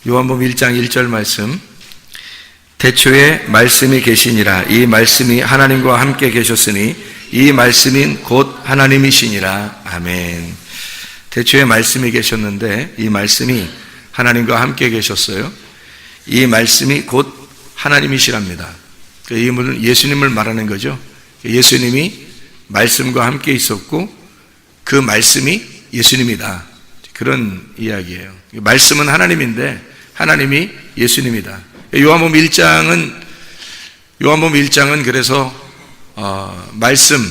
요한복음 1장 1절 말씀. 태초에 말씀이 계시니라. 이 말씀이 하나님과 함께 계셨으니 이 말씀인 곧 하나님이시니라. 아멘. 태초에 말씀이 계셨는데 이 말씀이 하나님과 함께 계셨어요. 이 말씀이 곧 하나님이시랍니다. 이 분은 예수님을 말하는 거죠. 예수님이 말씀과 함께 있었고 그 말씀이 예수님이다. 그런 이야기예요. 말씀은 하나님인데 하나님이 예수님이다. 요한복음 1장은 그래서 말씀,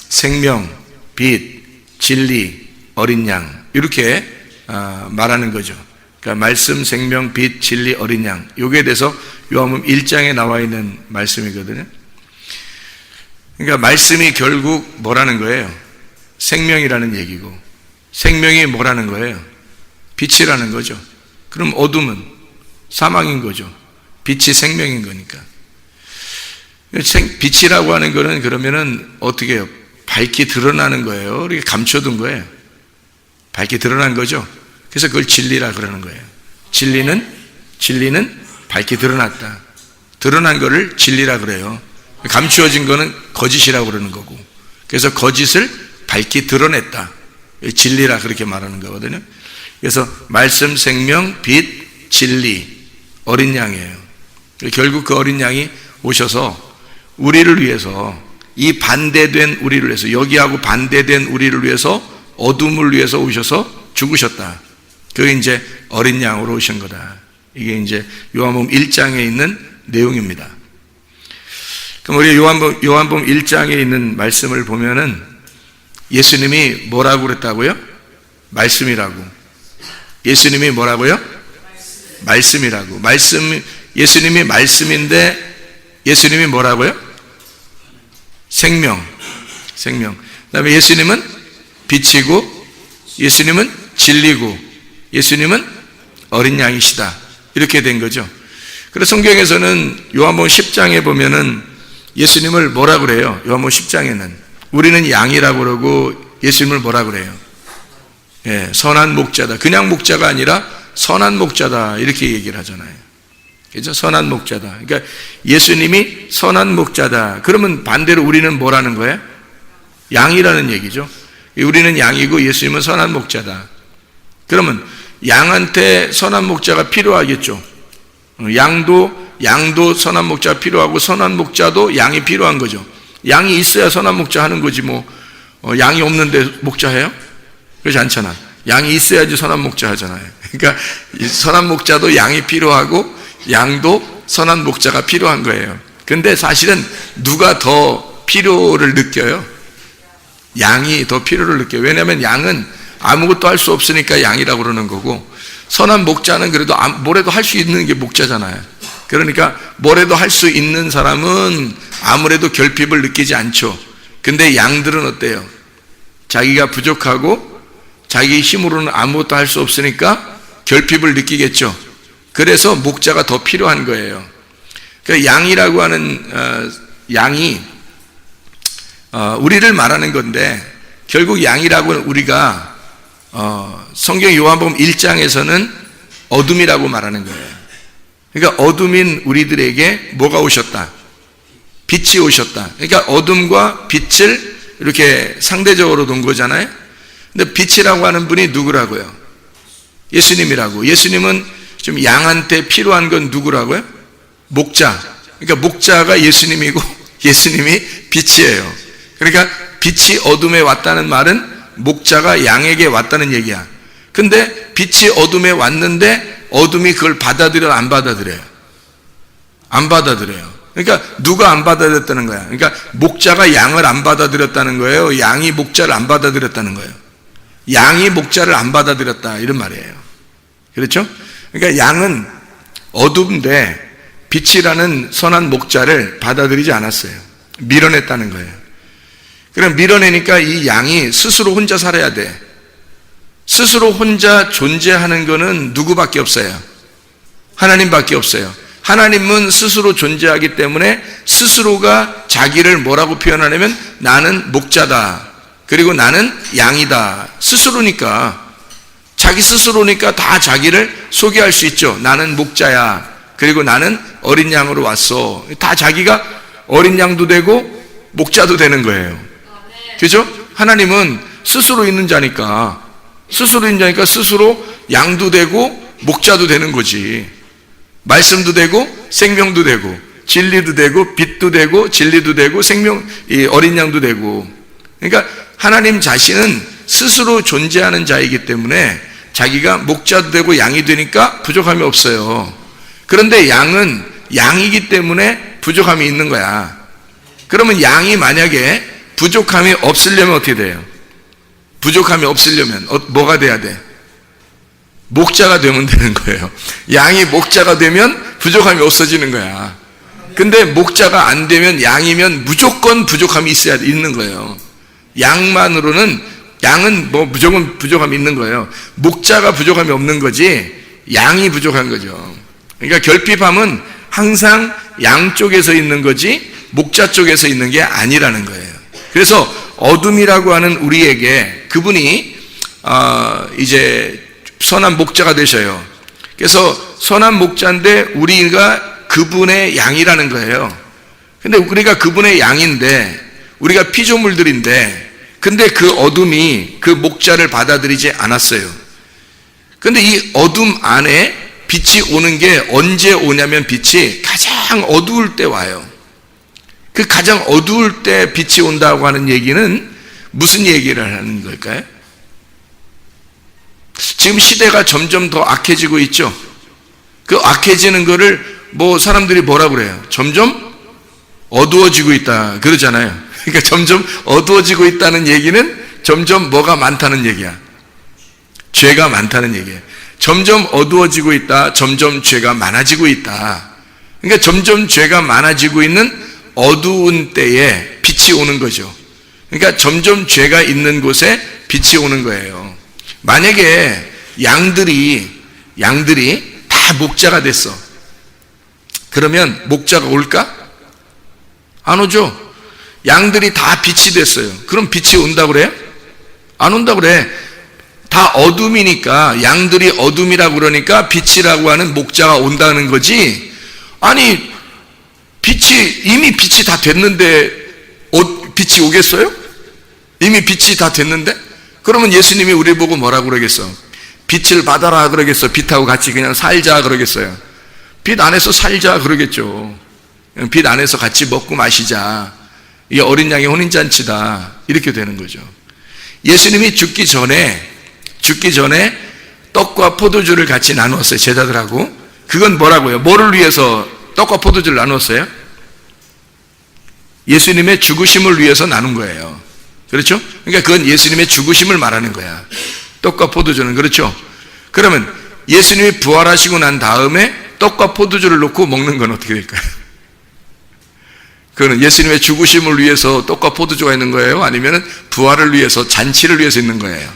생명, 빛, 진리, 어린 양 이렇게 말하는 거죠. 그러니까 말씀, 생명, 빛, 진리, 어린 양 여기에 대해서 요한복음 1장에 나와 있는 말씀이거든요. 그러니까 말씀이 결국 뭐라는 거예요? 생명이라는 얘기고 생명이 뭐라는 거예요? 빛이라는 거죠. 그럼 어둠은 사망인 거죠. 빛이 생명인 거니까. 빛이라고 하는 거는 그러면은 어떻게 해요? 밝게 드러나는 거예요? 이렇게 감춰둔 거예요? 밝게 드러난 거죠. 그래서 그걸 진리라 그러는 거예요. 진리는 밝게 드러났다. 드러난 거를 진리라 그래요. 감추어진 거는 거짓이라고 그러는 거고. 그래서 거짓을 밝게 드러냈다. 진리라 그렇게 말하는 거거든요. 그래서 말씀, 생명, 빛, 진리, 어린 양이에요. 결국 그 어린 양이 오셔서 우리를 위해서 이 반대된 우리를 위해서 여기하고 반대된 우리를 위해서 어둠을 위해서 오셔서 죽으셨다. 그게 이제 어린 양으로 오신 거다. 이게 이제 요한복음 1장에 있는 내용입니다. 그럼 우리 요한복음 1장에 있는 말씀을 보면은 예수님이 뭐라고 그랬다고요? 말씀이라고. 예수님이 뭐라고요? 말씀이라고. 예수님이 말씀인데 예수님이 뭐라고요? 생명. 그 다음에 예수님은 빛이고 예수님은 진리고 예수님은 어린 양이시다. 이렇게 된 거죠. 그래서 성경에서는 요한복음 10장에 보면은 예수님을 뭐라 그래요? 요한복음 10장에는 우리는 양이라고 그러고 예수님을 뭐라 그래요? 예, 선한 목자다. 그냥 목자가 아니라 선한 목자다. 이렇게 얘기를 하잖아요. 그죠? 선한 목자다. 그러니까 예수님이 선한 목자다. 그러면 반대로 우리는 뭐라는 거예요? 양이라는 얘기죠. 우리는 양이고 예수님은 선한 목자다. 그러면 양한테 선한 목자가 필요하겠죠. 양도 선한 목자가 필요하고 선한 목자도 양이 필요한 거죠. 양이 있어야 선한 목자 하는 거지 뭐 양이 없는데 목자 해요? 그렇지 않잖아. 양이 있어야지 선한 목자 하잖아요. 그러니까 선한 목자도 양이 필요하고 양도 선한 목자가 필요한 거예요. 근데 사실은 누가 더 필요를 느껴요? 양이 더 필요를 느껴요. 왜냐하면 양은 아무것도 할 수 없으니까 양이라고 그러는 거고 선한 목자는 그래도 뭐라도 할 수 있는 게 목자잖아요. 그러니까 뭐라도 할 수 있는 사람은 아무래도 결핍을 느끼지 않죠. 근데 양들은 어때요? 자기가 부족하고 자기 힘으로는 아무것도 할 수 없으니까 결핍을 느끼겠죠. 그래서 목자가 더 필요한 거예요. 그러니까 양이라고 하는 양이 우리를 말하는 건데 결국 양이라고는 우리가 성경 요한복음 1장에서는 어둠이라고 말하는 거예요. 그러니까 어둠인 우리들에게 뭐가 오셨다? 빛이 오셨다. 그러니까 어둠과 빛을 이렇게 상대적으로 놓은 거잖아요. 근데 빛이라고 하는 분이 누구라고요? 예수님이라고. 예수님은 좀 양한테 필요한 건 누구라고요? 목자. 그러니까 목자가 예수님이고 예수님이 빛이에요. 그러니까 빛이 어둠에 왔다는 말은 목자가 양에게 왔다는 얘기야. 근데 빛이 어둠에 왔는데 어둠이 그걸 받아들여 안 받아들여요? 안 받아들여요. 그러니까 누가 안 받아들였다는 거야? 그러니까 목자가 양을 안 받아들였다는 거예요? 양이 목자를 안 받아들였다는 거예요? 양이 목자를 안 받아들였다 이런 말이에요. 그렇죠? 그러니까 양은 어둠인데 빛이라는 선한 목자를 받아들이지 않았어요. 밀어냈다는 거예요. 그럼 밀어내니까 이 양이 스스로 혼자 살아야 돼. 스스로 혼자 존재하는 거는 누구밖에 없어요? 하나님밖에 없어요. 하나님은 스스로 존재하기 때문에 스스로가 자기를 뭐라고 표현하냐면 나는 목자다. 그리고 나는 양이다. 스스로니까 자기 스스로니까 다 자기를 소개할 수 있죠. 나는 목자야. 그리고 나는 어린 양으로 왔어. 다 자기가 어린 양도 되고 목자도 되는 거예요. 그죠? 하나님은 스스로 있는 자니까 스스로 양도 되고 목자도 되는 거지. 말씀도 되고 생명도 되고 진리도 되고 빛도 되고 진리도 되고 이 어린 양도 되고. 그러니까 하나님 자신은 스스로 존재하는 자이기 때문에 자기가 목자도 되고 양이 되니까 부족함이 없어요. 그런데 양은 양이기 때문에 부족함이 있는 거야. 그러면 양이 만약에 부족함이 없으려면 어떻게 돼요? 부족함이 없으려면 뭐가 돼야 돼? 목자가 되면 되는 거예요. 양이 목자가 되면 부족함이 없어지는 거야. 근데 목자가 안 되면 양이면 무조건 부족함이 있는 거예요. 양은 뭐 무조건 부족함이 있는 거예요. 목자가 부족함이 없는 거지 양이 부족한 거죠. 그러니까 결핍함은 항상 양 쪽에서 있는 거지 목자 쪽에서 있는 게 아니라는 거예요. 그래서 어둠이라고 하는 우리에게 그분이 이제 선한 목자가 되셔요. 그래서 선한 목자인데 우리가 그분의 양이라는 거예요. 근데 우리가 그분의 양인데 우리가 피조물들인데 근데 그 어둠이 그 목자를 받아들이지 않았어요. 근데 이 어둠 안에 빛이 오는 게 언제 오냐면 빛이 가장 어두울 때 와요. 그 가장 어두울 때 빛이 온다고 하는 얘기는 무슨 얘기를 하는 걸까요? 지금 시대가 점점 더 악해지고 있죠. 그 악해지는 거를 뭐 사람들이 뭐라 그래요? 점점 어두워지고 있다 그러잖아요. 그러니까 점점 어두워지고 있다는 얘기는 점점 뭐가 많다는 얘기야? 죄가 많다는 얘기예요. 점점 어두워지고 있다. 점점 죄가 많아지고 있다. 그러니까 점점 죄가 많아지고 있는 어두운 때에 빛이 오는 거죠. 그러니까 점점 죄가 있는 곳에 빛이 오는 거예요. 만약에 양들이 다 목자가 됐어. 그러면 목자가 올까? 안 오죠. 양들이 다 빛이 됐어요. 그럼 빛이 온다고 그래요? 안 온다고 그래. 다 어둠이니까 양들이 어둠이라고 그러니까 빛이라고 하는 목자가 온다는 거지. 아니 이미 빛이 다 됐는데 빛이 오겠어요? 이미 빛이 다 됐는데? 그러면 예수님이 우리 보고 뭐라고 그러겠어? 빛을 받아라 그러겠어? 빛하고 같이 그냥 살자 그러겠어요? 빛 안에서 살자 그러겠죠. 빛 안에서 같이 먹고 마시자. 이게 어린 양의 혼인잔치다. 이렇게 되는 거죠. 예수님이 죽기 전에 떡과 포도주를 같이 나누었어요. 제자들하고. 그건 뭐라고요? 뭐를 위해서 떡과 포도주를 나누었어요? 예수님의 죽으심을 위해서 나눈 거예요. 그렇죠? 그러니까 그건 예수님의 죽으심을 말하는 거야. 떡과 포도주는. 그렇죠? 그러면 예수님이 부활하시고 난 다음에 떡과 포도주를 놓고 먹는 건 어떻게 될까요? 그거는 예수님의 죽으심을 위해서 떡과 포도주가 있는 거예요? 아니면 부활을 위해서 잔치를 위해서 있는 거예요?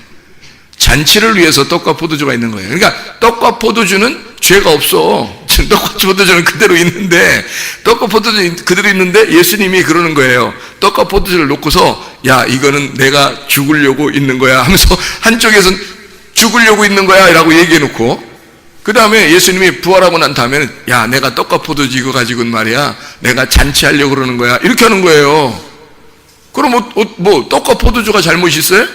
잔치를 위해서 떡과 포도주가 있는 거예요. 그러니까 떡과 포도주는 죄가 없어. 떡과 포도주는 그대로 있는데 떡과 포도주는 그대로 있는데 예수님이 그러는 거예요. 떡과 포도주를 놓고서 야 이거는 내가 죽으려고 있는 거야 하면서 한쪽에서는 죽으려고 있는 거야 라고 얘기해 놓고 그 다음에 예수님이 부활하고 난 다음에는 야 내가 떡과 포도주 이거 가지고는 말이야 내가 잔치하려고 그러는 거야 이렇게 하는 거예요. 그럼 뭐 떡과 포도주가 잘못이 있어요?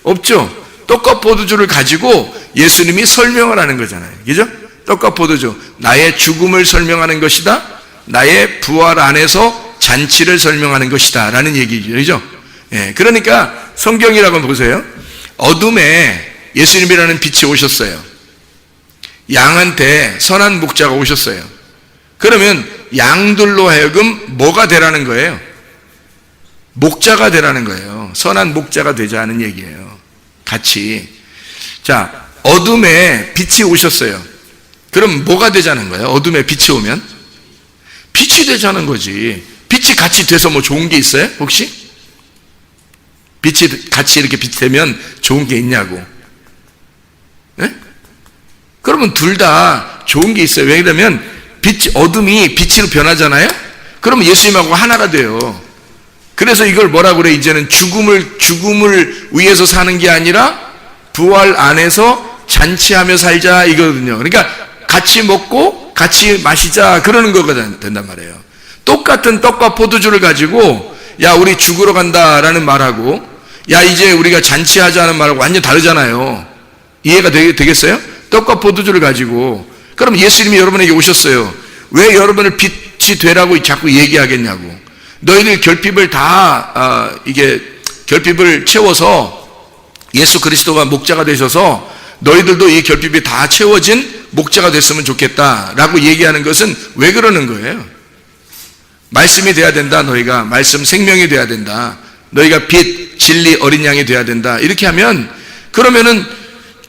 없죠. 떡과 포도주를 가지고 예수님이 설명을 하는 거잖아요. 그죠? 떡과 포도주 나의 죽음을 설명하는 것이다. 나의 부활 안에서 잔치를 설명하는 것이다 라는 얘기죠. 그죠? 예, 그러니까 성경이라고 보세요. 어둠에 예수님이라는 빛이 오셨어요. 양한테 선한 목자가 오셨어요. 그러면 양들로 하여금 뭐가 되라는 거예요? 목자가 되라는 거예요. 선한 목자가 되자는 얘기예요. 같이. 자, 어둠에 빛이 오셨어요. 그럼 뭐가 되자는 거예요? 어둠에 빛이 오면? 빛이 되자는 거지. 빛이 같이 돼서 뭐 좋은 게 있어요? 혹시? 빛이 같이 이렇게 빛이 되면 좋은 게 있냐고. 네? 그러면 둘 다 좋은 게 있어요. 왜냐면 어둠이 빛으로 변하잖아요? 그러면 예수님하고 하나가 돼요. 그래서 이걸 뭐라고 그래? 이제는 죽음을 위해서 사는 게 아니라 부활 안에서 잔치하며 살자 이거거든요. 그러니까 같이 먹고 같이 마시자 그러는 거가 된단 말이에요. 똑같은 떡과 포도주를 가지고 야 우리 죽으러 간다라는 말하고 야 이제 우리가 잔치하자는 말하고 완전 다르잖아요. 이해가 되겠어요? 떡과 포도주를 가지고 그럼 예수님이 여러분에게 오셨어요. 왜 여러분을 빛이 되라고 자꾸 얘기하겠냐고. 너희들 결핍을 다 결핍을 채워서 예수 그리스도가 목자가 되셔서 너희들도 이 결핍이 다 채워진 목자가 됐으면 좋겠다라고 얘기하는 것은 왜 그러는 거예요? 말씀이 돼야 된다. 너희가 말씀 생명이 돼야 된다. 너희가 빛, 진리, 어린 양이 돼야 된다. 이렇게 하면 그러면은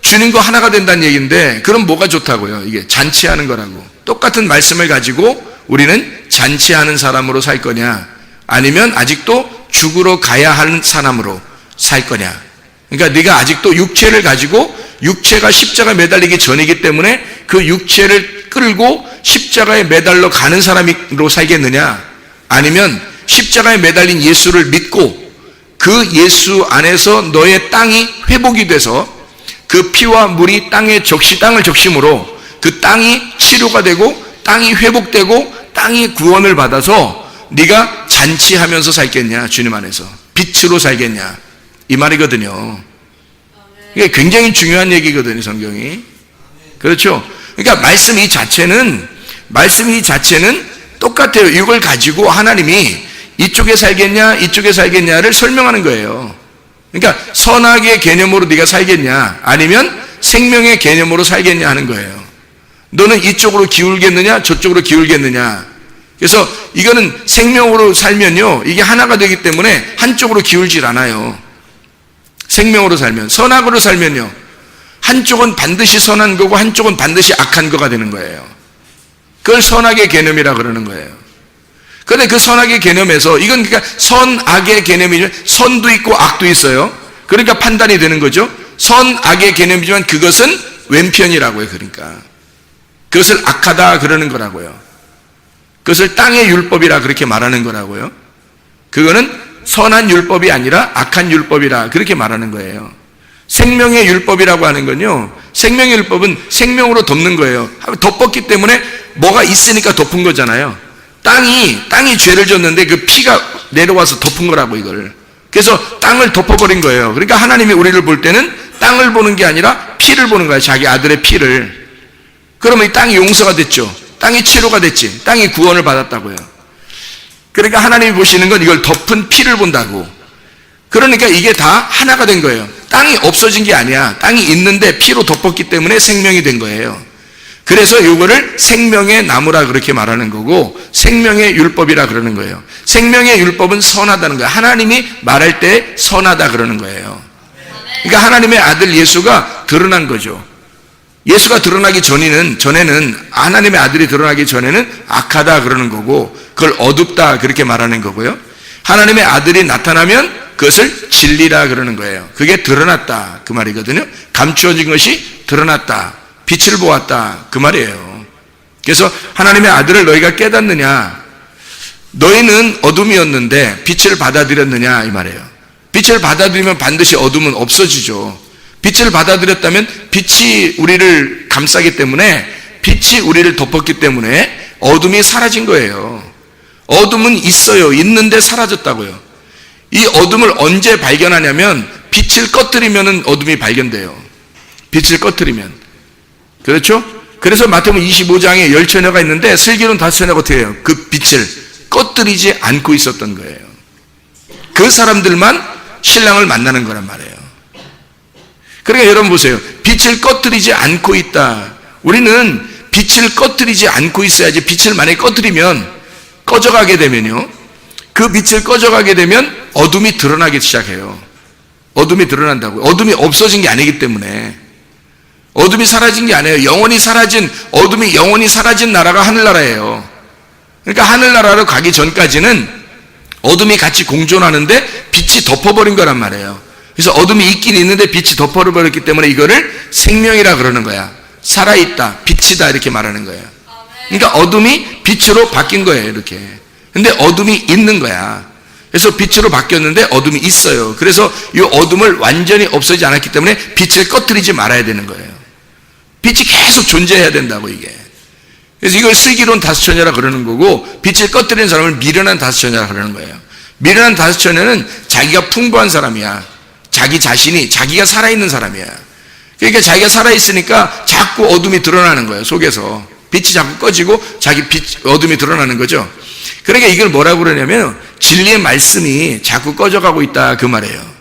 주님과 하나가 된다는 얘기인데 그럼 뭐가 좋다고요? 이게 잔치하는 거라고. 똑같은 말씀을 가지고 우리는 잔치하는 사람으로 살 거냐 아니면 아직도 죽으러 가야 하는 사람으로 살 거냐. 그러니까 네가 아직도 육체를 가지고 육체가 십자가에 매달리기 전이기 때문에 그 육체를 끌고 십자가에 매달려 가는 사람으로 살겠느냐 아니면 십자가에 매달린 예수를 믿고 그 예수 안에서 너의 땅이 회복이 돼서 그 피와 물이 땅을 적심으로 그 땅이 치료가 되고 땅이 회복되고 땅이 구원을 받아서 네가 잔치하면서 살겠냐 주님 안에서 빛으로 살겠냐 이 말이거든요. 이게 굉장히 중요한 얘기거든요 성경이. 그렇죠? 그러니까 말씀 이 자체는 똑같아요. 이걸 가지고 하나님이 이쪽에 살겠냐 이쪽에 살겠냐를 설명하는 거예요. 그러니까 선악의 개념으로 네가 살겠냐 아니면 생명의 개념으로 살겠냐 하는 거예요. 너는 이쪽으로 기울겠느냐 저쪽으로 기울겠느냐. 그래서 이거는 생명으로 살면요 이게 하나가 되기 때문에 한쪽으로 기울질 않아요. 생명으로 살면. 선악으로 살면요 한쪽은 반드시 선한 거고 한쪽은 반드시 악한 거가 되는 거예요. 그걸 선악의 개념이라 그러는 거예요. 그런데 그 선악의 개념에서 이건 그러니까 선악의 개념이지만 선도 있고 악도 있어요. 그러니까 판단이 되는 거죠. 선악의 개념이지만 그것은 왼편이라고요. 그러니까 그것을 악하다 그러는 거라고요. 그것을 땅의 율법이라 그렇게 말하는 거라고요. 그거는 선한 율법이 아니라 악한 율법이라 그렇게 말하는 거예요. 생명의 율법이라고 하는 건요 생명의 율법은 생명으로 덮는 거예요. 덮었기 때문에 뭐가 있으니까 덮은 거잖아요. 땅이 죄를 졌는데 그 피가 내려와서 덮은 거라고 이걸. 그래서 땅을 덮어버린 거예요. 그러니까 하나님이 우리를 볼 때는 땅을 보는 게 아니라 피를 보는 거예요. 자기 아들의 피를. 그러면 이 땅이 용서가 됐죠. 땅이 치료가 됐지. 땅이 구원을 받았다고요. 그러니까 하나님이 보시는 건 이걸 덮은 피를 본다고. 그러니까 이게 다 하나가 된 거예요. 땅이 없어진 게 아니야. 땅이 있는데 피로 덮었기 때문에 생명이 된 거예요. 그래서 이거를 생명의 나무라 그렇게 말하는 거고 생명의 율법이라 그러는 거예요. 생명의 율법은 선하다는 거예요. 하나님이 말할 때 선하다 그러는 거예요. 그러니까 하나님의 아들 예수가 드러난 거죠. 예수가 드러나기 전에는 하나님의 아들이 드러나기 전에는 악하다 그러는 거고 그걸 어둡다 그렇게 말하는 거고요. 하나님의 아들이 나타나면 그것을 진리라 그러는 거예요. 그게 드러났다 그 말이거든요. 감추어진 것이 드러났다. 빛을 보았다 그 말이에요. 그래서 하나님의 아들을 너희가 깨닫느냐 너희는 어둠이었는데 빛을 받아들였느냐 이 말이에요. 빛을 받아들이면 반드시 어둠은 없어지죠. 빛을 받아들였다면 빛이 우리를 감싸기 때문에 빛이 우리를 덮었기 때문에 어둠이 사라진 거예요. 어둠은 있어요. 있는데 사라졌다고요. 이 어둠을 언제 발견하냐면 빛을 꺼뜨리면 어둠이 발견돼요. 빛을 꺼뜨리면. 그렇죠? 그래서 마태복음 25장에 10처녀가 있는데 슬기로운 5처녀가 어떻게 해요? 그 빛을 꺼뜨리지 않고 있었던 거예요. 그 사람들만 신랑을 만나는 거란 말이에요. 그러니까 여러분 보세요. 빛을 꺼뜨리지 않고 있다. 우리는 빛을 꺼뜨리지 않고 있어야지. 빛을 만약에 꺼뜨리면 꺼져가게 되면요 그 빛을 꺼져가게 되면 어둠이 드러나기 시작해요. 어둠이 드러난다고요. 어둠이 없어진 게 아니기 때문에. 어둠이 사라진 게 아니에요. 어둠이 영원히 사라진 나라가 하늘나라예요. 그러니까 하늘나라로 가기 전까지는 어둠이 같이 공존하는데 빛이 덮어버린 거란 말이에요. 그래서 어둠이 있긴 있는데 빛이 덮어버렸기 때문에 이거를 생명이라 그러는 거야. 살아있다, 빛이다 이렇게 말하는 거예요. 그러니까 어둠이 빛으로 바뀐 거예요 이렇게. 근데 어둠이 있는 거야. 그래서 빛으로 바뀌었는데 어둠이 있어요. 그래서 이 어둠을 완전히 없애지 않았기 때문에 빛을 꺼뜨리지 말아야 되는 거예요. 빛이 계속 존재해야 된다고, 이게. 그래서 이걸 슬기로운 다섯처녀라 그러는 거고, 빛을 꺼뜨리는 사람을 미련한 다섯처녀라 그러는 거예요. 미련한 다섯처녀는 자기가 풍부한 사람이야. 자기 자신이, 자기가 살아있는 사람이야. 그러니까 자기가 살아있으니까 자꾸 어둠이 드러나는 거예요, 속에서. 빛이 자꾸 꺼지고 자기 어둠이 드러나는 거죠. 그러니까 이걸 뭐라고 그러냐면 진리의 말씀이 자꾸 꺼져가고 있다, 그 말이에요.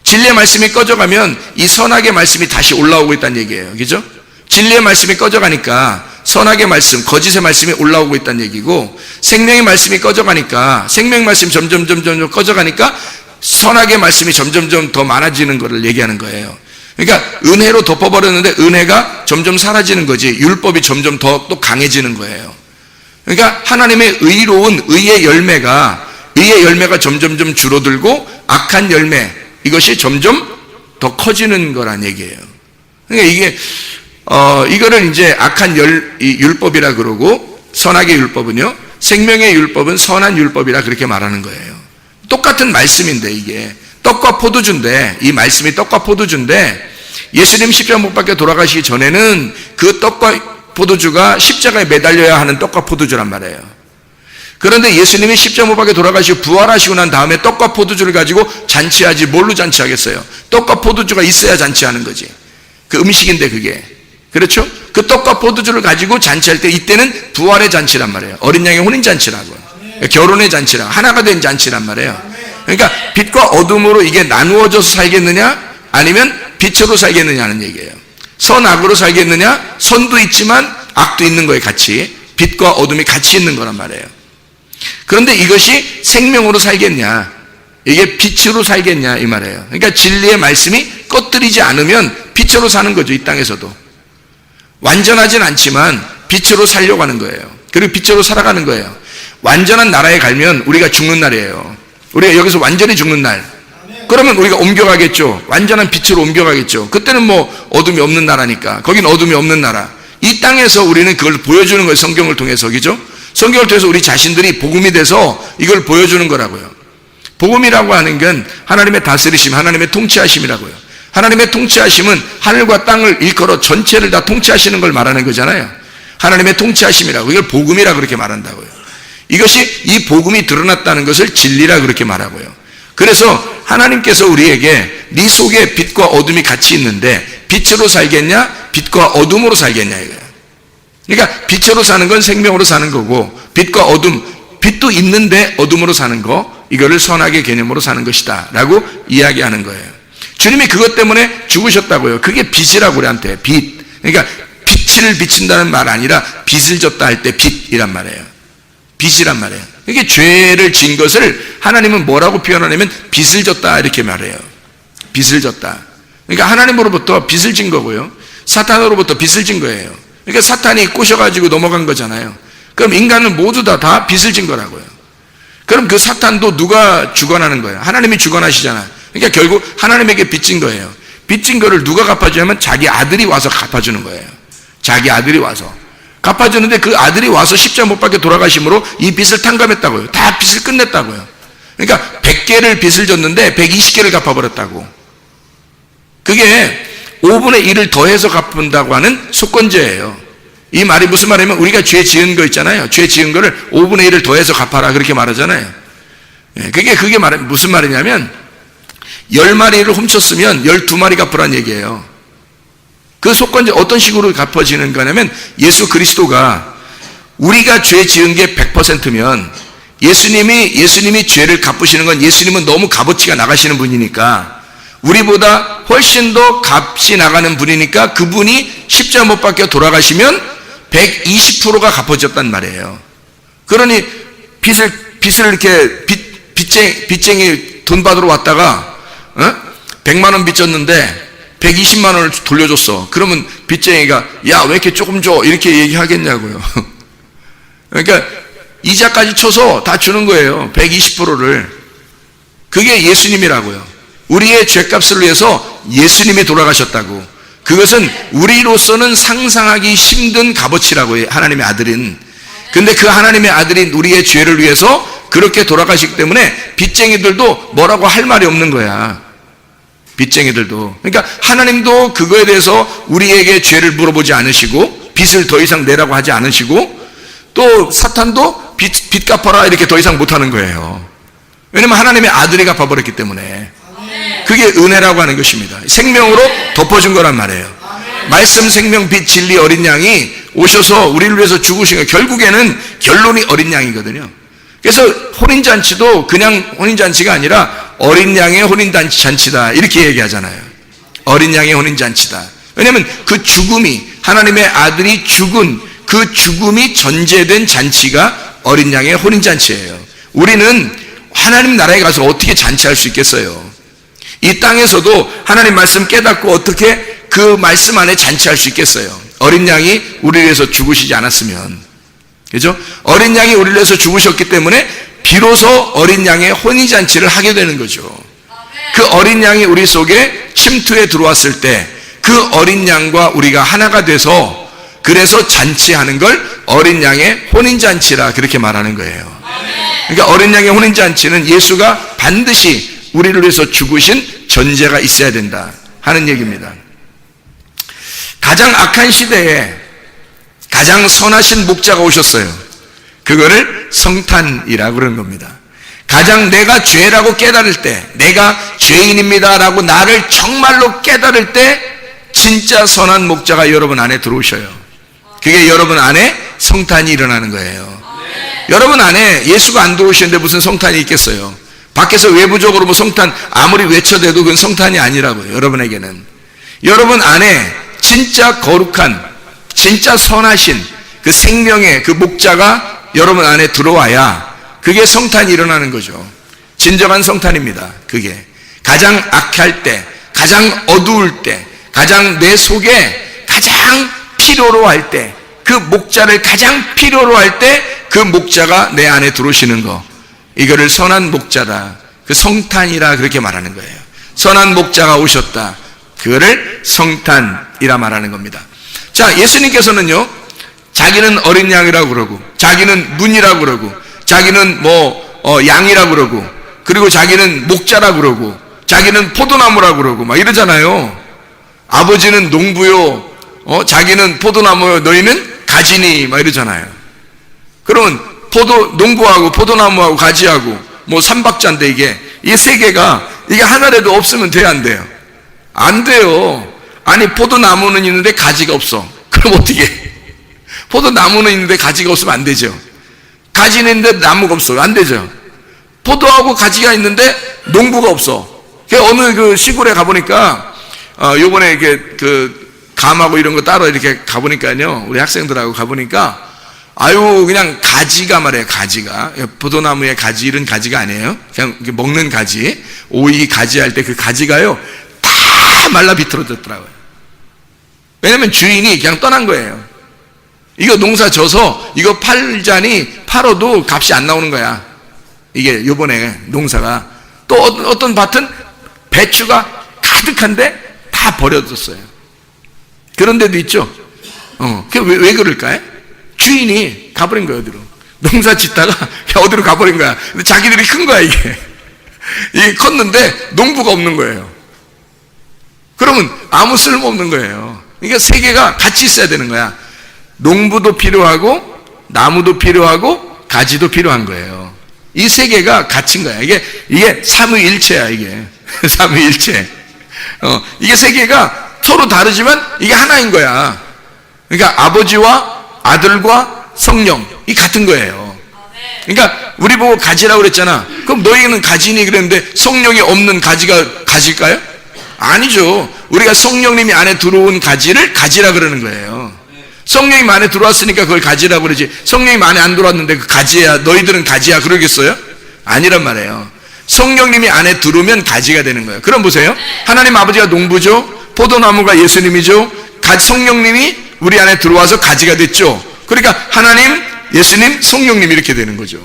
진리의 말씀이 꺼져가면 이 선악의 말씀이 다시 올라오고 있다는 얘기예요. 그죠? 진리의 말씀이 꺼져가니까 선악의 말씀, 거짓의 말씀이 올라오고 있다는 얘기고, 생명의 말씀이 꺼져가니까, 생명의 말씀이 점점 꺼져가니까 선악의 말씀이 점점 더 많아지는 것을 얘기하는 거예요. 그러니까 은혜로 덮어버렸는데 은혜가 점점 사라지는 거지, 율법이 점점 더 또 강해지는 거예요. 그러니까 하나님의 의로운 의의 열매가 점점 줄어들고 악한 열매, 이것이 점점 더 커지는 거란 얘기예요. 그러니까 이게 이거를 이제 악한 율법이라 그러고, 선악의 율법은요, 생명의 율법은 선한 율법이라 그렇게 말하는 거예요. 똑같은 말씀인데, 이게 떡과 포도주인데, 이 말씀이 떡과 포도주인데, 예수님 십자가 못 박혀 돌아가시기 전에는 그 떡과 포도주가 십자가에 매달려야 하는 떡과 포도주란 말이에요. 그런데 예수님이 십자가 못 박혀 돌아가시고 부활하시고 난 다음에 떡과 포도주를 가지고 잔치하지 뭘로 잔치하겠어요? 떡과 포도주가 있어야 잔치하는 거지. 그 음식인데 그게. 그렇죠? 그 떡과 포도주를 가지고 잔치할 때, 이때는 부활의 잔치란 말이에요. 어린 양의 혼인 잔치라고. 결혼의 잔치라, 하나가 된 잔치란 말이에요. 그러니까 빛과 어둠으로 이게 나누어져서 살겠느냐, 아니면 빛으로 살겠느냐는 얘기예요. 선악으로 살겠느냐, 선도 있지만 악도 있는 거에 같이, 빛과 어둠이 같이 있는 거란 말이에요. 그런데 이것이 생명으로 살겠냐, 이게 빛으로 살겠냐, 이 말이에요. 그러니까 진리의 말씀이 꺼뜨리지 않으면 빛으로 사는 거죠, 이 땅에서도. 완전하진 않지만 빛으로 살려고 하는 거예요. 그리고 빛으로 살아가는 거예요. 완전한 나라에 가면 우리가 죽는 날이에요. 우리가 여기서 완전히 죽는 날, 그러면 우리가 옮겨가겠죠. 완전한 빛으로 옮겨가겠죠. 그때는 뭐 어둠이 없는 나라니까. 거긴 어둠이 없는 나라. 이 땅에서 우리는 그걸 보여주는 거예요, 성경을 통해서. 그죠? 성경을 통해서 우리 자신들이 복음이 돼서 이걸 보여주는 거라고요. 복음이라고 하는 건 하나님의 다스리심, 하나님의 통치하심이라고요. 하나님의 통치하심은 하늘과 땅을 일컬어 전체를 다 통치하시는 걸 말하는 거잖아요. 하나님의 통치하심이라고, 이걸 복음이라 그렇게 말한다고요. 이것이, 이 복음이 드러났다는 것을 진리라 그렇게 말하고요. 그래서 하나님께서 우리에게 네 속에 빛과 어둠이 같이 있는데 빛으로 살겠냐, 빛과 어둠으로 살겠냐, 이거예요. 그러니까 빛으로 사는 건 생명으로 사는 거고, 빛과 어둠, 빛도 있는데 어둠으로 사는 거, 이거를 선악의 개념으로 사는 것이다 라고 이야기하는 거예요. 주님이 그것 때문에 죽으셨다고요. 그게 빛이라고, 우리한테 빛. 그러니까 빛을 비친다는 말 아니라 빛을 졌다 할 때 빛이란 말이에요. 빛이란 말이에요. 이게 죄를 진 것을 하나님은 뭐라고 표현하냐면 빛을 졌다, 이렇게 말해요. 빛을 졌다. 그러니까 하나님으로부터 빛을 진 거고요, 사탄으로부터 빛을 진 거예요. 그러니까 사탄이 꼬셔가지고 넘어간 거잖아요. 그럼 인간은 모두 다 빛을 진 거라고요. 그럼 그 사탄도 누가 주관하는 거예요? 하나님이 주관하시잖아요. 그러니까 결국 하나님에게 빚진 거예요. 빚진 거를 누가 갚아주냐면 자기 아들이 와서 갚아주는 거예요. 자기 아들이 와서 갚아주는데, 그 아들이 와서 십자가 못 박혀 돌아가심으로 이 빚을 탕감했다고요. 다 빚을 끝냈다고요. 그러니까 100개를 빚을 졌는데 120개를 갚아버렸다고. 그게 5분의 1을 더해서 갚는다고 하는 속건제예요. 이 말이 무슨 말이냐면, 우리가 죄 지은 거 있잖아요. 죄 지은 거를 5분의 1을 더해서 갚아라, 그렇게 말하잖아요. 그게 무슨 말이냐면, 10마리를 훔쳤으면 12마리 갚으라는 얘기예요. 그 속건제 어떤 식으로 갚아지는 거냐면, 예수 그리스도가, 우리가 죄 지은 게 100%면 예수님이 죄를 갚으시는 건, 예수님은 너무 값어치가 나가시는 분이니까, 우리보다 훨씬 더 값이 나가는 분이니까, 그분이 십자가 못 박혀 돌아가시면 120%가 갚아졌단 말이에요. 그러니 빚을 이렇게 빚쟁이 돈 받으러 왔다가 100만 원 빚졌는데 120만 원을 돌려줬어. 그러면 빚쟁이가, 야, 왜 이렇게 조금 줘? 이렇게 얘기하겠냐고요. 그러니까 이자까지 쳐서 다 주는 거예요. 120%를. 그게 예수님이라고요. 우리의 죄값을 위해서 예수님이 돌아가셨다고. 그것은 우리로서는 상상하기 힘든 값어치라고 해요, 하나님의 아들은. 근데 그 하나님의 아들이 우리의 죄를 위해서 그렇게 돌아가시기 때문에 빚쟁이들도 뭐라고 할 말이 없는 거야. 빚쟁이들도. 그러니까 하나님도 그거에 대해서 우리에게 죄를 물어보지 않으시고 빚을 더 이상 내라고 하지 않으시고 또 사탄도 빚 갚아라 이렇게 더 이상 못하는 거예요. 왜냐면 하나님의 아들이 갚아버렸기 때문에. 그게 은혜라고 하는 것입니다. 생명으로 덮어준 거란 말이에요. 말씀, 생명, 빛, 진리 어린 양이 오셔서 우리를 위해서 죽으신 거예요. 결국에는 결론이 어린 양이거든요. 그래서 혼인잔치도 그냥 혼인잔치가 아니라 어린 양의 혼인잔치다 이렇게 얘기하잖아요. 어린 양의 혼인잔치다. 왜냐하면 그 죽음이, 하나님의 아들이 죽은 그 죽음이 전제된 잔치가 어린 양의 혼인잔치예요. 우리는 하나님 나라에 가서 어떻게 잔치할 수 있겠어요? 이 땅에서도 하나님 말씀 깨닫고 어떻게 그 말씀 안에 잔치할 수 있겠어요? 어린 양이 우리를 위해서 죽으시지 않았으면. 그죠? 어린 양이 우리를 위해서 죽으셨기 때문에 비로소 어린 양의 혼인잔치를 하게 되는 거죠. 그 어린 양이 우리 속에 침투해 들어왔을 때 그 어린 양과 우리가 하나가 돼서 그래서 잔치하는 걸 어린 양의 혼인잔치라 그렇게 말하는 거예요. 그러니까 어린 양의 혼인잔치는 예수가 반드시 우리를 위해서 죽으신 전제가 있어야 된다 하는 얘기입니다. 가장 악한 시대에 가장 선하신 목자가 오셨어요. 그거를 성탄이라고 그러는 겁니다. 가장 내가 죄라고 깨달을 때, 내가 죄인입니다라고 나를 정말로 깨달을 때 진짜 선한 목자가 여러분 안에 들어오셔요. 그게 여러분 안에 성탄이 일어나는 거예요. 여러분 안에 예수가 안 들어오시는데 무슨 성탄이 있겠어요? 밖에서 외부적으로 뭐 성탄 아무리 외쳐대도 그건 성탄이 아니라고요. 여러분에게는. 여러분 안에 진짜 거룩한, 진짜 선하신 그 생명의 그 목자가 여러분 안에 들어와야 그게 성탄이 일어나는 거죠. 진정한 성탄입니다. 그게 가장 악할 때, 가장 어두울 때, 가장 내 속에 가장 필요로 할 때, 그 목자를 가장 필요로 할 때 그 목자가 내 안에 들어오시는 거, 이거를 선한 목자다, 그 성탄이라 그렇게 말하는 거예요. 선한 목자가 오셨다, 그거를 성탄이라 말하는 겁니다. 자, 예수님께서는요, 자기는 어린 양이라고 그러고, 자기는 문이라고 그러고, 자기는 양이라고 그러고, 그리고 자기는 목자라고 그러고, 자기는 포도나무라고 그러고 막 이러잖아요. 아버지는 농부요, 자기는 포도나무요, 너희는 가지니 막 이러잖아요. 그러면 농부하고 포도나무하고 가지하고 뭐 삼박자인데 이게 이 세 개가 이게 하나라도 없으면 돼요, 안 돼요? 안 돼요. 아니, 포도나무는 있는데 가지가 없어. 그럼 어떻게 해? 포도나무는 있는데 가지가 없으면 안 되죠. 가지는 있는데 나무가 없어. 안 되죠. 포도하고 가지가 있는데 농부가 없어. 어느 그 시골에 가보니까, 요번에 이렇게 감하고 이런 거 따로 이렇게 가보니까요. 우리 학생들하고 가보니까, 그냥 가지가 말이에요, 가지가. 포도나무의 가지, 이런 가지가 아니에요. 그냥 먹는 가지. 오이 가지 할 때 그 가지가요, 다 말라 비틀어졌더라고요. 왜냐면 주인이 그냥 떠난 거예요. 이거 농사 져서 이거 팔아도 값이 안 나오는 거야. 이게 요번에 농사가. 또 어떤 밭은 배추가 가득한데 다 버려졌어요. 그런 데도 있죠. 왜 그럴까요? 주인이 가버린 거예요, 어디로. 농사 짓다가 어디로 가버린 거야. 근데 자기들이 큰 거야, 이게. 이게 컸는데 농부가 없는 거예요. 그러면 아무 쓸모 없는 거예요. 그러니까 세 개가 같이 있어야 되는 거야. 농부도 필요하고, 나무도 필요하고, 가지도 필요한 거예요. 이 세 개가 갇힌 거야. 이게 삼위일체야, 이게. 삼위일체. 이게 세 개가 서로 다르지만 이게 하나인 거야. 그러니까 아버지와 아들과 성령, 이 같은 거예요. 그러니까 우리 보고 가지라고 그랬잖아. 그럼 너희는 가지니 그랬는데 성령이 없는 가지가 가질까요? 아니죠. 우리가 성령님이 안에 들어온 가지를 가지라 그러는 거예요. 성령님 안에 들어왔으니까 그걸 가지라고 그러지. 성령님 안에 안 들어왔는데 그 가지야, 너희들은 가지야 그러겠어요? 아니란 말이에요. 성령님이 안에 들어오면 가지가 되는 거예요. 그럼 보세요. 하나님 아버지가 농부죠. 포도나무가 예수님이죠. 성령님이 우리 안에 들어와서 가지가 됐죠. 그러니까 하나님, 예수님, 성령님 이렇게 되는 거죠.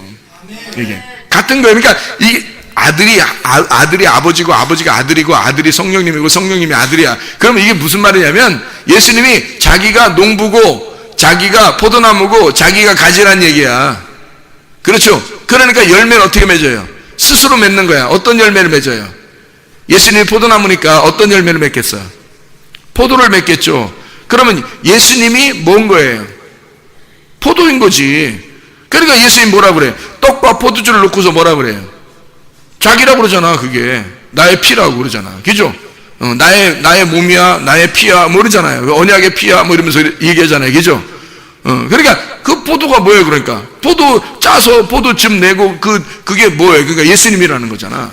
이게 같은 거예요. 그러니까 이 아들이 아버지고, 아버지가 아들이고, 아들이 성령님이고, 성령님이 아들이야. 그러면 이게 무슨 말이냐면 예수님이 자기가 농부고, 자기가 포도나무고, 자기가 가지란 얘기야. 그렇죠? 그러니까 열매는 어떻게 맺어요? 스스로 맺는 거야. 어떤 열매를 맺어요? 예수님이 포도나무니까 어떤 열매를 맺겠어? 포도를 맺겠죠. 그러면 예수님이 뭔 거예요? 포도인 거지. 그러니까 예수님 뭐라 그래? 떡과 포도주를 놓고서 뭐라 그래요? 자기라고 그러잖아. 그게 나의 피라고 그러잖아. 그죠? 나의 몸이야, 나의 피야, 뭐 그러잖아요. 언약의 피야, 뭐 이러면서 얘기하잖아요. 그죠? 그러니까 그 포도가 뭐예요? 그러니까 포도 짜서 포도즙 내고 그게 뭐예요? 그러니까 예수님이라는 거잖아.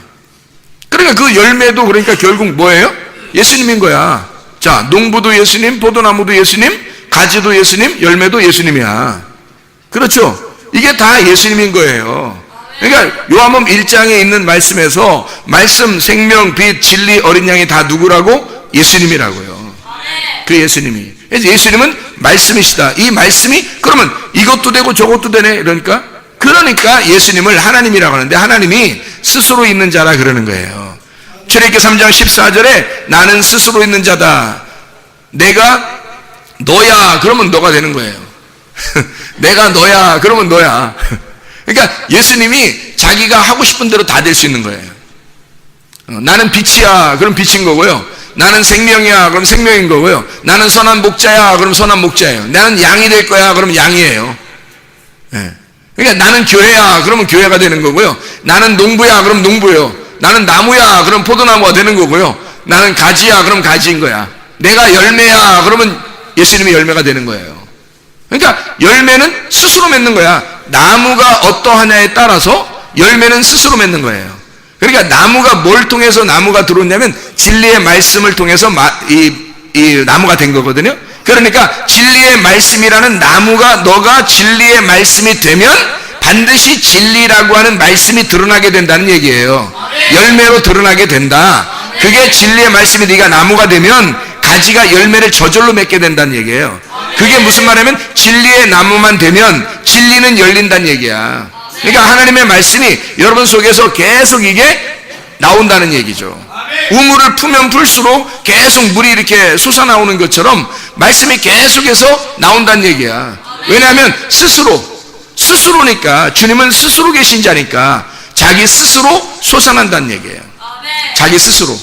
그러니까 그 열매도 그러니까 결국 뭐예요? 예수님인 거야. 자, 농부도 예수님, 포도나무도 예수님, 가지도 예수님, 열매도 예수님이야. 그렇죠? 이게 다 예수님인 거예요. 그러니까 요한복음 1장에 있는 말씀에서 말씀, 생명, 빛, 진리, 어린 양이 다 누구라고? 예수님이라고요. 그 예수님이. 그래서 예수님은 말씀이시다. 이 말씀이 그러면 이것도 되고 저것도 되네. 그러니까 예수님을 하나님이라고 하는데 하나님이 스스로 있는 자라 그러는 거예요. 출애굽기 3장 14절에 나는 스스로 있는 자다. 내가 너야. 그러면 너가 되는 거예요. 내가 너야. 그러면 너야. 그러니까 예수님이 자기가 하고 싶은 대로 다 될 수 있는 거예요. 나는 빛이야. 그럼 빛인 거고요. 나는 생명이야. 그럼 생명인 거고요. 나는 선한 목자야. 그럼 선한 목자예요. 나는 양이 될 거야. 그럼 양이에요. 그러니까 나는 교회야. 그러면 교회가 되는 거고요. 나는 농부야. 그럼 농부예요. 나는 나무야. 그럼 포도나무가 되는 거고요. 나는 가지야. 그럼 가지인 거야. 내가 열매야. 그러면 예수님이 열매가 되는 거예요. 그러니까 열매는 스스로 맺는 거야. 나무가 어떠하냐에 따라서 열매는 스스로 맺는 거예요. 그러니까 나무가 뭘 통해서 나무가 들어오냐면 진리의 말씀을 통해서 이 나무가 된 거거든요. 그러니까 진리의 말씀이라는 나무가 너가 진리의 말씀이 되면 반드시 진리라고 하는 말씀이 드러나게 된다는 얘기예요. 열매로 드러나게 된다. 그게 진리의 말씀이 네가 나무가 되면 가지가 열매를 저절로 맺게 된다는 얘기예요. 그게 무슨 말이냐면 진리의 나무만 되면 진리는 열린다는 얘기야. 그러니까 하나님의 말씀이 여러분 속에서 계속 이게 나온다는 얘기죠. 우물을 풀면 풀수록 계속 물이 이렇게 솟아나오는 것처럼 말씀이 계속해서 나온다는 얘기야. 왜냐하면 스스로니까 주님은 스스로 계신 자니까 자기 스스로 솟아난다는 얘기예요. 자기 스스로.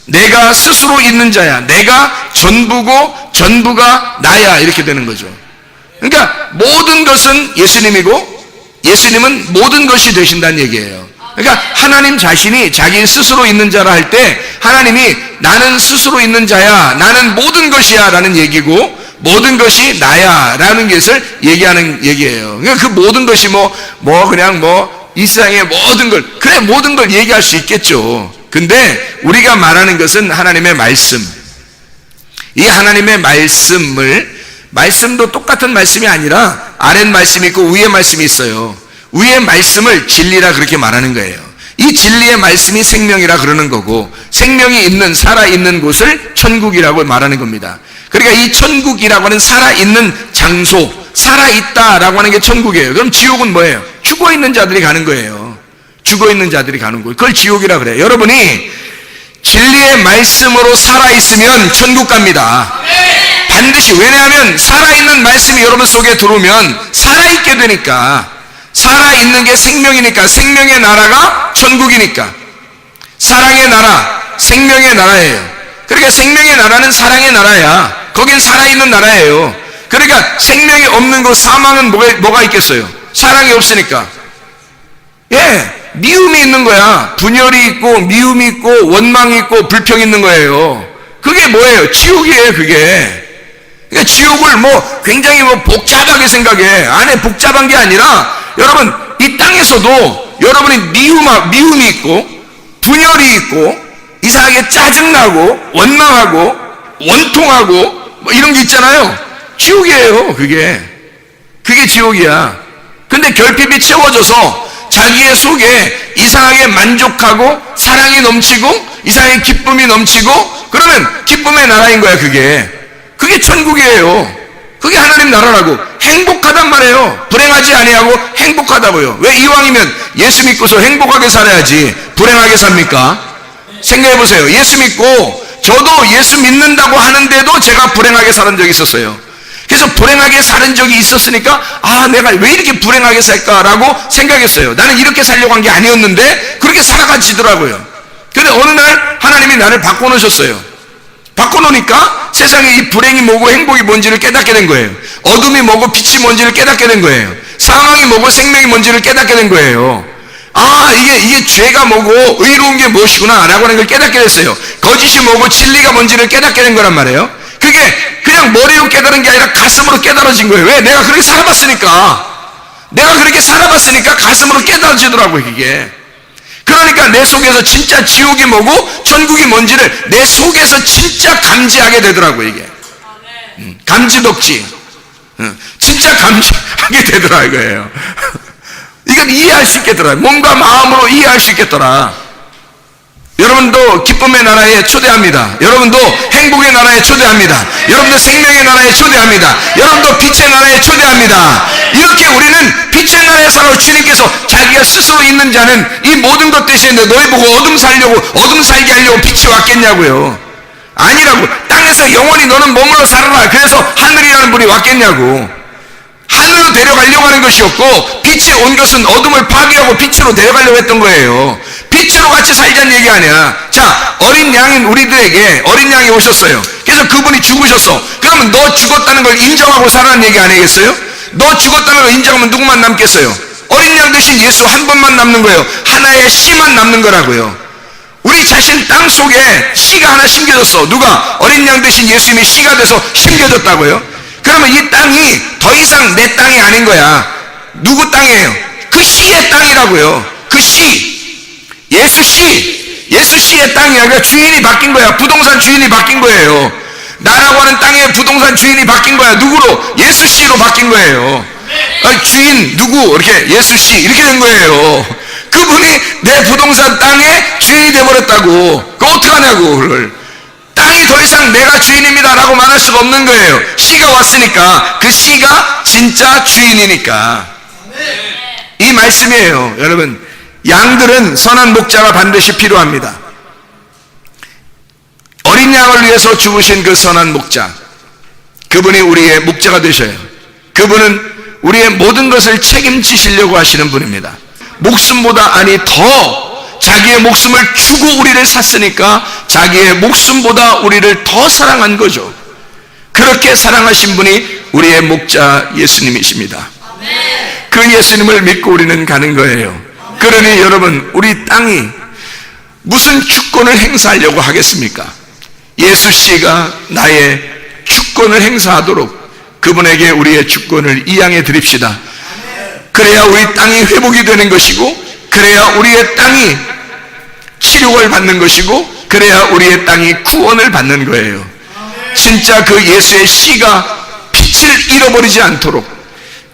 내가 스스로 있는 자야. 내가 전부고 전부가 나야. 이렇게 되는 거죠. 그러니까 모든 것은 예수님이고 예수님은 모든 것이 되신다는 얘기예요. 그러니까 하나님 자신이 자기 스스로 있는 자라 할 때 하나님이 나는 스스로 있는 자야. 나는 모든 것이야. 라는 얘기고 모든 것이 나야. 라는 것을 얘기하는 얘기예요. 그러니까 그 모든 것이 그냥 이 세상의 모든 걸, 그래, 모든 걸 얘기할 수 있겠죠. 근데 우리가 말하는 것은 하나님의 말씀. 이 하나님의 말씀도 똑같은 말씀이 아니라 아랫 말씀이 있고 위에 말씀이 있어요. 위에 말씀을 진리라 그렇게 말하는 거예요. 이 진리의 말씀이 생명이라 그러는 거고 생명이 있는 살아있는 곳을 천국이라고 말하는 겁니다. 그러니까 이 천국이라고 하는 살아있는 장소, 살아있다라고 하는 게 천국이에요. 그럼 지옥은 뭐예요? 죽어있는 자들이 가는 거예요. 죽어있는 자들이 가는 거예요. 그걸 지옥이라 그래요. 여러분이 진리의 말씀으로 살아있으면 천국 갑니다. 반드시. 왜냐하면 살아있는 말씀이 여러분 속에 들어오면 살아있게 되니까. 살아있는 게 생명이니까. 생명의 나라가 천국이니까. 사랑의 나라, 생명의 나라예요. 그러니까 생명의 나라는 사랑의 나라야. 거긴 살아있는 나라예요. 그러니까 생명이 없는 거, 사망은 뭐가 있겠어요? 사랑이 없으니까. 미움이 있는 거야. 분열이 있고 미움이 있고 원망이 있고 불평이 있는 거예요. 그게 뭐예요? 지옥이에요. 그게. 그러니까 지옥을 굉장히 복잡하게 생각해. 안에 복잡한 게 아니라 여러분 이 땅에서도 여러분이 미움이 있고 분열이 있고 이상하게 짜증나고 원망하고 원통하고 이런 게 있잖아요. 지옥이에요. 그게 지옥이야. 근데 결핍이 채워져서 자기의 속에 이상하게 만족하고 사랑이 넘치고 이상하게 기쁨이 넘치고 그러면 기쁨의 나라인 거야. 그게 천국이에요. 그게 하나님 나라라고. 행복하단 말이에요. 불행하지 아니하고 행복하다고요. 왜 이왕이면 예수 믿고서 행복하게 살아야지 불행하게 삽니까? 생각해 보세요. 예수 믿고 저도 예수 믿는다고 하는데도 제가 불행하게 살은 적이 있었어요. 그래서 불행하게 사는 적이 있었으니까 내가 왜 이렇게 불행하게 살까라고 생각했어요. 나는 이렇게 살려고 한 게 아니었는데 그렇게 살아가지더라고요. 근데 어느 날 하나님이 나를 바꿔놓으셨어요. 바꿔놓으니까 세상에 이 불행이 뭐고 행복이 뭔지를 깨닫게 된 거예요. 어둠이 뭐고 빛이 뭔지를 깨닫게 된 거예요. 사망이 뭐고 생명이 뭔지를 깨닫게 된 거예요. 아, 이게 죄가 뭐고 의로운 게 무엇이구나 라고 하는 걸 깨닫게 됐어요. 거짓이 뭐고 진리가 뭔지를 깨닫게 된 거란 말이에요. 그게 그냥 머리로 깨달은 게 아니라 가슴으로 깨달아진 거예요. 왜? 내가 그렇게 살아봤으니까. 내가 그렇게 살아봤으니까 가슴으로 깨달아지더라고요, 이게. 그러니까 내 속에서 진짜 지옥이 뭐고 천국이 뭔지를 내 속에서 진짜 감지하게 되더라고요, 이게. 감지덕지. 진짜 감지하게 되더라, 이거예요. 이건 이해할 수 있겠더라. 몸과 마음으로 이해할 수 있겠더라. 여러분도 기쁨의 나라에 초대합니다. 여러분도 행복의 나라에 초대합니다. 여러분도 생명의 나라에 초대합니다. 여러분도 빛의 나라에 초대합니다. 이렇게 우리는 빛의 나라에 살아 주님께서 자기가 스스로 있는 자는 이 모든 것 대신에 너희 보고 어둠 살게 하려고 빛이 왔겠냐고요. 아니라고. 땅에서 영원히 너는 머물러 살아라. 그래서 하늘이라는 분이 왔겠냐고. 하늘로 데려가려고 하는 것이었고, 빛이 온 것은 어둠을 파괴하고 빛으로 데려가려고 했던 거예요. 빛으로 같이 살자는 얘기 아니야. 자, 어린 양인 우리들에게 어린 양이 오셨어요. 그래서 그분이 죽으셨어. 그러면 너 죽었다는 걸 인정하고 살아는 얘기 아니겠어요? 너 죽었다는 걸 인정하면 누구만 남겠어요? 어린 양 대신 예수 한 분만 남는 거예요. 하나의 씨만 남는 거라고요. 우리 자신 땅 속에 씨가 하나 심겨졌어. 누가? 어린 양 대신 예수님이 씨가 돼서 심겨졌다고요? 그러면 이 땅이 더 이상 내 땅이 아닌 거야. 누구 땅이에요? 그 씨의 땅이라고요. 그 씨. 예수 씨의 땅이 아니라 주인이 바뀐 거야. 부동산 주인이 바뀐 거예요. 나라고 하는 땅의 부동산 주인이 바뀐 거야. 누구로? 예수 씨로 바뀐 거예요. 주인 누구? 이렇게 예수 씨 이렇게 된 거예요. 그분이 내 부동산 땅의 주인이 돼버렸다고. 그거 어떡하냐고. 그걸. 땅이 더 이상 내가 주인입니다 라고 말할 수가 없는 거예요. 씨가 왔으니까. 그 씨가 진짜 주인이니까. 이 말씀이에요. 여러분, 양들은 선한 목자가 반드시 필요합니다. 어린 양을 위해서 죽으신 그 선한 목자, 그분이 우리의 목자가 되셔요. 그분은 우리의 모든 것을 책임지시려고 하시는 분입니다. 목숨보다 아니 더 자기의 목숨을 주고 우리를 샀으니까 자기의 목숨보다 우리를 더 사랑한 거죠. 그렇게 사랑하신 분이 우리의 목자 예수님이십니다. 그 예수님을 믿고 우리는 가는 거예요. 그러니 여러분, 우리 땅이 무슨 주권을 행사하려고 하겠습니까? 예수 씨가 나의 주권을 행사하도록 그분에게 우리의 주권을 이양해 드립시다. 그래야 우리 땅이 회복이 되는 것이고, 그래야 우리의 땅이 치료를 받는 것이고, 그래야 우리의 땅이 구원을 받는 거예요. 진짜 그 예수의 씨가 빛을 잃어버리지 않도록,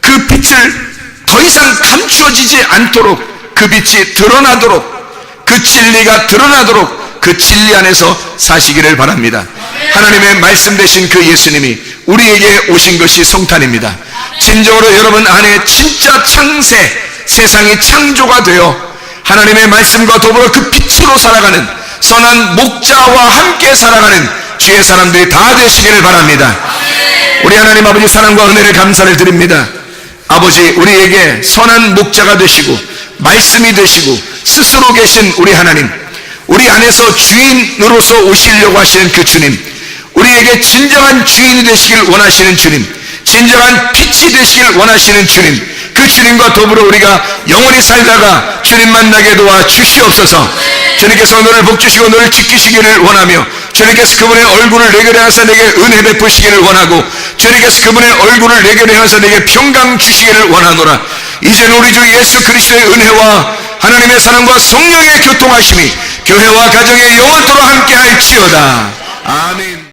그 빛을 더 이상 감추어지지 않도록, 그 빛이 드러나도록, 그 진리가 드러나도록 그 진리 안에서 사시기를 바랍니다. 하나님의 말씀 되신 그 예수님이 우리에게 오신 것이 성탄입니다. 진정으로 여러분 안에 진짜 창세, 세상이 창조가 되어 하나님의 말씀과 더불어 그 빛으로 살아가는 선한 목자와 함께 살아가는 주의 사람들이 다 되시기를 바랍니다. 우리 하나님 아버지 사랑과 은혜를 감사를 드립니다. 아버지, 우리에게 선한 목자가 되시고 말씀이 되시고 스스로 계신 우리 하나님, 우리 안에서 주인으로서 오시려고 하시는 그 주님, 우리에게 진정한 주인이 되시길 원하시는 주님, 진정한 빛이 되시길 원하시는 주님, 그 주님과 더불어 우리가 영원히 살다가 주님 만나게 도와 주시옵소서. 주님께서 너를 복주시고 너를 지키시기를 원하며, 주님께서 그분의 얼굴을 내게 향하사 내게 은혜 베푸시기를 원하고, 주님께서 그분의 얼굴을 내게 향하사 내게 평강 주시기를 원하노라. 이제는 우리 주 예수 그리스도의 은혜와 하나님의 사랑과 성령의 교통하심이 교회와 가정에 영원토록 함께 할지어다. 아멘.